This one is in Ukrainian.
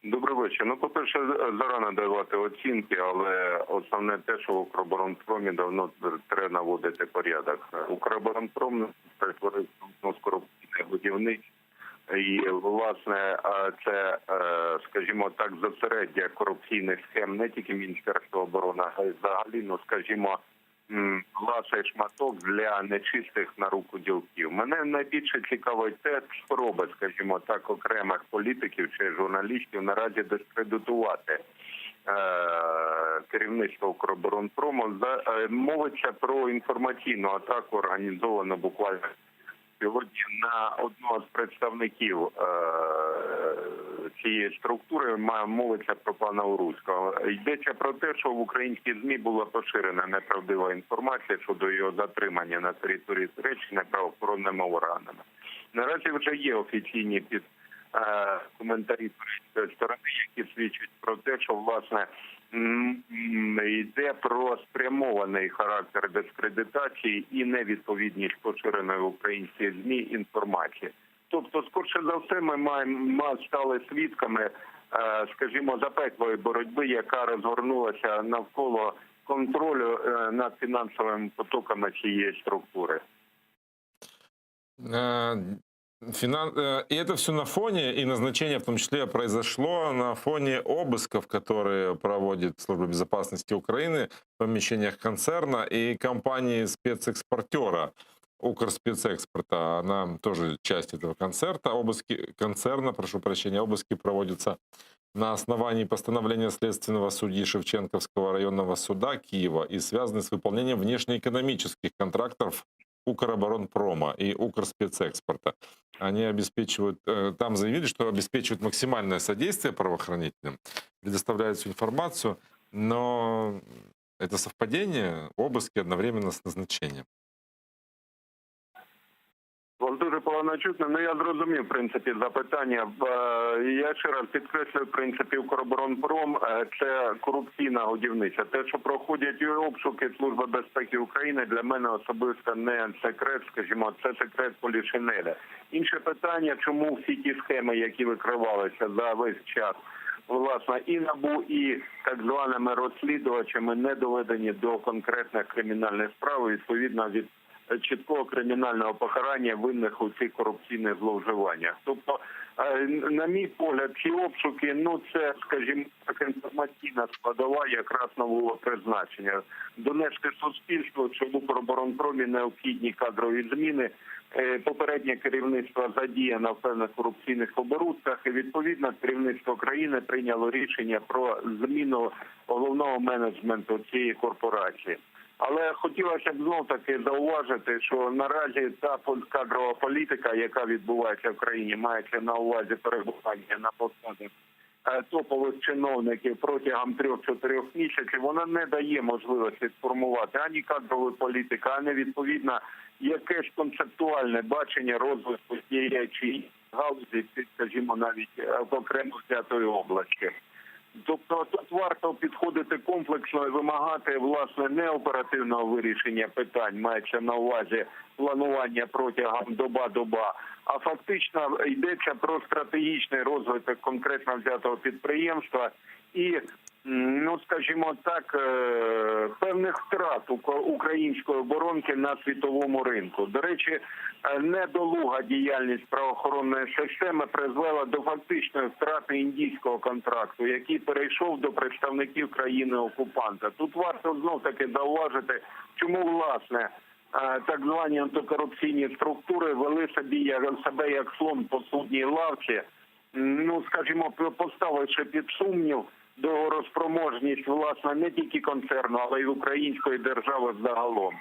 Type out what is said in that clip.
Добрий вечір. Ну, по-перше, зарано давати оцінки, але основне те, що в Укроборонпромі давно треба наводити порядок. Укроборонпром перетворився в корупційне будівництво. І, власне, це, скажімо так, зосереддя корупційних схем не тільки Міністерства оборони, а й взагалі, ну, скажімо, ласий шматок для нечистих на руку ділків. Мене найбільше цікавить те, спроби, скажімо так, окремих політиків чи журналістів наразі дискредитувати керівництво Укроборонпрому. Мовиться про інформаційну атаку, організовану буквально сьогодні на одного з представників цієї структури, мовиться про пана Уруського. Йдеться про те, що в українській ЗМІ була поширена неправдива інформація щодо його затримання на території Туреччини правоохоронними органами. Наразі вже є офіційні коментарі турецької сторони, які свідчать про те, що, власне, йде про спрямований характер дискредитації і невідповідність поширеної в українській ЗМІ інформації. Тобто, скорше за все, ми стали свідками, скажімо, запеклої боротьби, яка розгорнулася навколо контролю над фінансовими потоками цієї структури. И это все на фоне, и назначение в том числе произошло на фоне обысков, которые проводит Служба безопасности Украины в помещениях концерна и компании спецэкспортера Укрспецэкспорта. Она тоже часть этого концерна, прошу прощения, обыски проводятся на основании постановления Следственного судьи Шевченковского районного суда Киева и связаны с выполнением внешнеэкономических контрактов Укроборонпрома и Укрспецэкспорта. Они обеспечивают, там заявили, что обеспечивают максимальное содействие правоохранителям, предоставляют всю информацию, но это совпадение, обыски одновременно с назначением. Вас дуже погано чутно. Ну, я зрозумів, в принципі, запитання. Я ще раз підкреслюю, в принципі, Укроборонпром – це корупційна годівниця. Те, що проходять обшуки Служби безпеки України, для мене особисто не секрет, скажімо, це секрет полішинеля. Інше питання, чому всі ті схеми, які викривалися за весь час, власне, і НАБУ, і так званими розслідувачами не доведені до конкретних кримінальних справ, відповідно від чіткого кримінального покарання винних у цих корупційних зловживаннях. Тобто, на мій погляд, ці обшуки, ну це, скажімо, так, інформаційна складова якраз нового призначення. Донести суспільству, що в Укроборонпромі необхідні кадрові зміни, попереднє керівництво задіяно в певних корупційних оборудках, і відповідно керівництво країни прийняло рішення про зміну головного менеджменту цієї корпорації. Але хотілося б знов-таки зауважити, що наразі та кадрова політика, яка відбувається в країні, мається на увазі перебування на посадах топових чиновників протягом 3-4 місяців, вона не дає можливості сформувати ані кадрову політику, ані відповідно якесь концептуальне бачення розвитку цієї чи галузі, скажімо, навіть в окремо взятої області. Тобто тут варто підходити комплексно і вимагати, власне, не оперативного вирішення питань, мається на увазі планування протягом доба-доба, а фактично йдеться про стратегічний розвиток конкретно взятого підприємства і, ну, скажімо так, певних втрат української оборонки на світовому ринку. До речі, недолуга діяльність правоохоронної системи призвела до фактичної втрати індійського контракту, який перейшов до представників країни-окупанта. Тут варто знов-таки зауважити, чому, власне, так звані антикорупційні структури вели себе як слон по судній лавці, ну, скажімо, поставивши під сумнів договороспроможність, власне, не тільки концерну, але й української держави загалом.